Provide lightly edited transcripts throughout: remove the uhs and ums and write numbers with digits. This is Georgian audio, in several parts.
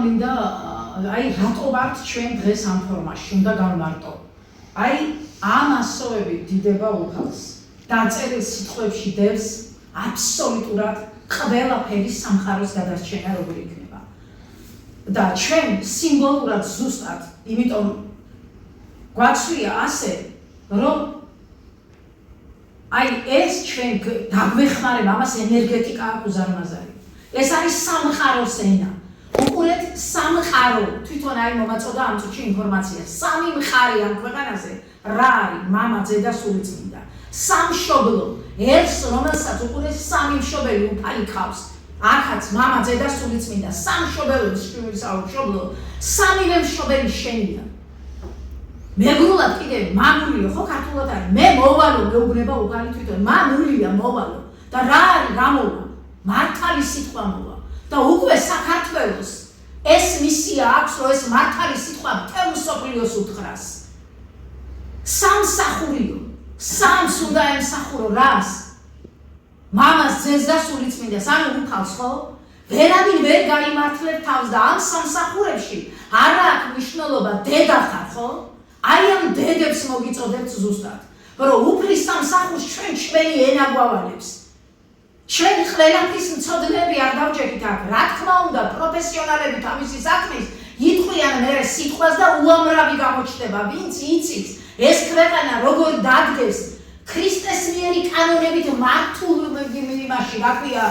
მინდა აი რატო ვართ ჩვენ დღეს ამ ფორმაში უნდა გავმარტო. აი ამ ასოები დიდება უფალს. დაწერილ სიტყვებში დევს აბსოლუტურად ყველაფერი სამყაროს გადარჩენა როგორ იქნება. და ჩვენ სიმბოლურად ზუსტად, იმიტომ გვაჩვია ასე, რომ აი ეს ჩვენ დაგვეხმარება, ამას ენერგეტიკა აქვს უზარმაზარი. ეს არის სამყაროს ენა. უყურეთ სამყარო, თვითონ აი მომაწოდა ამ წუთში ინფორმაცია. სამი მხარე ამ ქვეყანაზე რა არის? მამა, ძე და სულიწმინდა. სამშობლო, ერთს რომელსაც უყურეთ სამი მშობელი უფალი ყავს. აქაც მამა, ძე და სულიწმინდა. სამშობლოს სამშობლო, სამივე მშობელი შენია. მეგრულად კიდე მამულიო, ხო ქართულად არის. მე მოვალო, მეუბნება უფალი თვითონ. მამულია მოვალო. და რა არის გამოვა? მართალი სიტყვა მოვა. და უკვე საქართველოს ეს მისია აქვს, რომ ეს მართალი სიტყვა მთელ მსოფლიოს უთხრას. სამსახურიო, სამს უნდა ემსახურო რას? მამას, ძეს და სულიწმინდას, ანუ უფალს, ხო? ვერავინ ვერ გაიმართლებ თავს და ამ სამსახურებში არ აქვს მნიშვნელობა დედა ხარ, ხო? აი ამ დედებს მოგიწოდებთ ზუსტად, რომ უფლის სამსახურს ჩვენი ენა გვავალებს. ჩვენ ყველაფრის მცოდნები არ დავჯერით აქ, რა თქმა უნდა, პროფესიონალები თავისი საქმის იტყვიან მერე სიტყვას და უამრავი გამოჩნდება, ვინც იცის ეს ქვეყანა როგორ დადგეს ქრისტეს მიერი კანონებით მართულ იმაში, რა ქვია,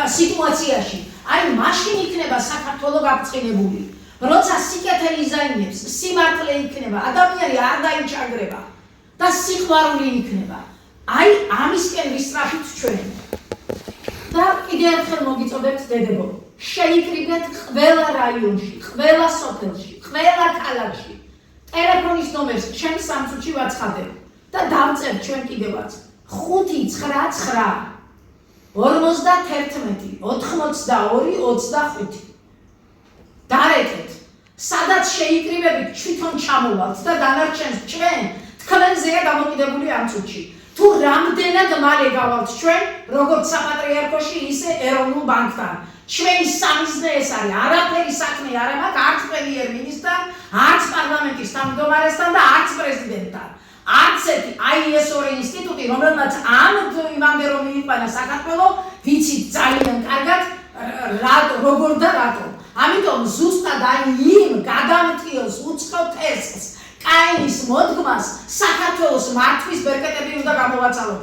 სიტუაციაში. აი მაშინ იქნება საქართველო გაბრწყინებული. როცა სიკეთე იზაინებს, სიმართლე იქნება, ადამიანი არ დაიჭაგრება და სიყვარული იქნება. აი ამისკენ ვისწრაფით ჩვენ. და კიდევ ერთხელ მოგიწოდებთ დედებო, შეიკრიბეთ ყველა რაიონში, ყველა სოფელში, ყველა ქალაქში ტელეფონის ნომერს ჩემ სამწუთში ვაცხადებ და დავწერთ ჩვენ კიდევაც 599 51 82 25. დარეკეთ, სადაც შეიკრიბებით თვითონ ჩამოვალთ და დანარჩენს ჩვენ თქვენზეა დამოკიდებული ამ წუთში. თუ რამდენად მალე გავალთ ჩვენ, როგორც საპატრიარქოში, ისე ეროვნულ ბანკთან. ჩვენი სამიზნე ეს არის, არაფერი საქმე არ აქვს არც პრემიერ-მინისტრთან, არც პარლამენტის თავმჯდომარესთან და არც პრეზიდენტთან. არც ერთი, აი ეს ორი ინსტიტუტი, რომელმაც ამ იმამდე რომ მიიყვანა საქართველო, ვიცით ძალიან კარგად როგორ და რატო. ამიტომ ზუსტად აი იმ გადამტილს უცხო თესლს, კაინის მოდგმას საქართველოს მართვის ბერკეტები უნდა გამოვაცალოთ.